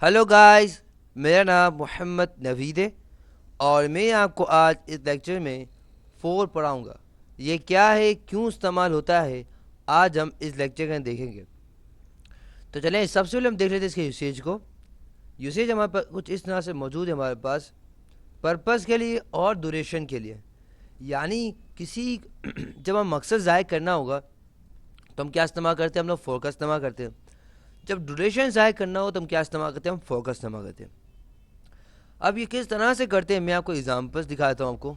Hello guys, میرا نام محمد نوید ہے اور میں آپ کو آج اس لیکچر میں فور پڑھاؤں گا. یہ کیا ہے، کیوں استعمال ہوتا ہے، آج ہم اس لیکچر میں دیکھیں گے. تو چلیں سب سے پہلے ہم دیکھ لیتے ہیں اس کے یوسیج کو. یوسیج ہمارے پاس کچھ اس طرح سے موجود ہے ہمارے پاس پرپز کے لیے اور ڈوریشن کے لیے. یعنی کسی جب ہم مقصد ظاہر کرنا ہوگا تو ہم کیا استعمال کرتے ہیں؟ ہم لوگ فور کا استعمال کرتے ہیں. جب ڈوریشن ظاہر کرنا ہو تو ہم کیا استعمال کرتے ہیں؟ ہم فور کا استعمال کرتے ہیں. اب یہ کس طرح سے کرتے ہیں میں آپ کو ایگزامپلس دکھاتا ہوں آپ کو.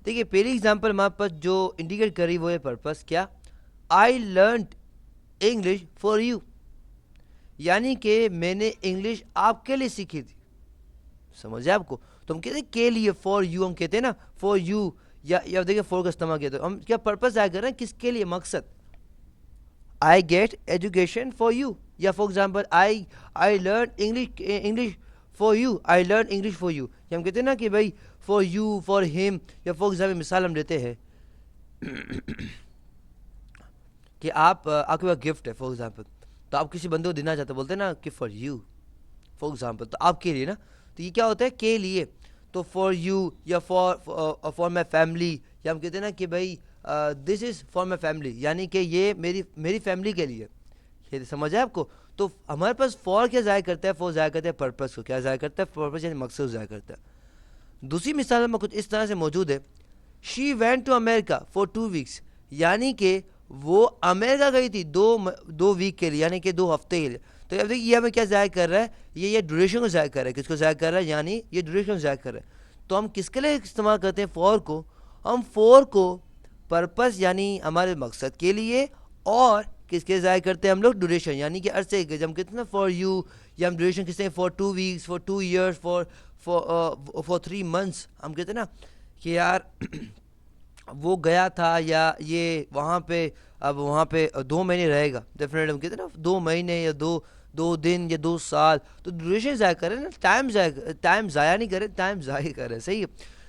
دیکھیے پہلی ایگزامپل ہمارے پاس جو انڈیکیٹ کری وہ ہے پرپس. کیا؟ I learned English for you. یعنی کہ میں نے انگلش آپ کے لیے سیکھی تھی. سمجھے آپ کو؟ تو ہم کہتے ہیں کے لیے، فار یو ہم کہتے ہیں نا، فار یو. یا دیکھیے فور کا استعمال کیا تو ہم کیا پرپس ظاہر کر رہے ہیں، کس کے لیے، مقصد. I get education for you. یا for example I learn English for you. I learn English for you. یا ہم کہتے ہیں نا کہ بھائی فار یو، فار ہم. یا فار ایگزامپل مثال ہم لیتے ہیں کہ آپ کے پاس گفٹ ہے فار ایگزامپل، تو آپ کسی بندے کو دینا چاہتے بولتے ہیں نا کہ فار یو، فار ایگزامپل، تو آپ کے لیے نا. تو یہ کیا ہوتا ہے؟ کے لیے. تو فار یو یا فار مائی فیملی. یا ہم کہتے ہیں نا کہ بھائی دس از فار مائی فیملی، یعنی کہ یہ میری فیملی کے لیے. یہ سمجھ ہے آپ کو؟ تو ہمارے پاس فار کیا ظاہر کرتا ہے؟ فور ظاہر کرتا ہے پرپس کو. کیا ظاہر کرتا ہے؟ پرپس یعنی مقصد ظاہر کرتا ہے. دوسری مثال میں کچھ اس طرح سے موجود ہے. She went to America for 2 weeks. یعنی کہ وہ امریکہ گئی تھی 2 ویک کے لیے، یعنی کہ 2 ہفتے کے لیے. تو اب دیکھیے یہ ہمیں کیا ظاہر کر رہا ہے؟ یہ ڈوریشن کو ظاہر کر رہا ہے. کس کو ظاہر کر رہا ہے؟ یعنی یہ ڈوریشن کو ظاہر کر رہا ہے. تو ہم کس کے لیے استعمال کرتے ہیں فور کو؟ ہم فور کو پرپس یعنی ہمارے مقصد کے لیے، اور کس کے ظاہر کرتے ہیں ہم لوگ؟ ڈوریشن یعنی کہ عرصے کے. جب ہم کہتے ہیں نا فار یو، یا ہم ڈوریشن کہتے ہیں for 2 weeks, for 2 years, for 3 months. ہم کہتے ہیں نا کہ یار وہ گیا تھا یا یہ وہاں پہ اب وہاں پہ 2 مہینے رہے گا. ڈیفینیٹلی ہم کہتے ہیں نا 2 مہینے یا دو دن یا 2 سال. تو ڈوریشن ضائع کریں نا، ٹائم ضائع نہیں کریں، ٹائم ضائع کریں. صحیح ہے.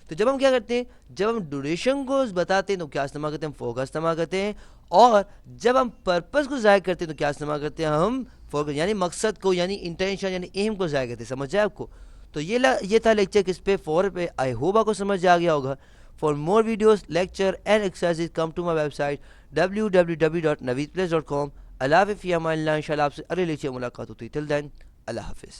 تو جب ہم کیا کرتے ہیں، جب ہم ڈوریشن کو بتاتے ہیں تو کیا استعمال کرتے ہیں؟ ہم فور کا استعمال کرتے ہیں. اور جب ہم پرپس کو ظاہر کرتے ہیں تو کیا استعمال کرتے ہیں؟ ہم فور کا، یعنی مقصد کو، یعنی انٹینشن، یعنی ایم کو ظاہر کرتے ہیں. سمجھ جائے آپ کو؟ تو یہ تھا لیکچر کس پہ؟ فور پہ. آئی ہوپ آپ کو سمجھ آ گیا ہوگا. For more videos, lecture and exercises, come to my website www.naveedplace.com. اللہ حافظ. فی امان اللہ. انشاءاللہ آپ سے اگلے لیکچر ملاقات ہوتی ہے. Till then, اللہ حافظ.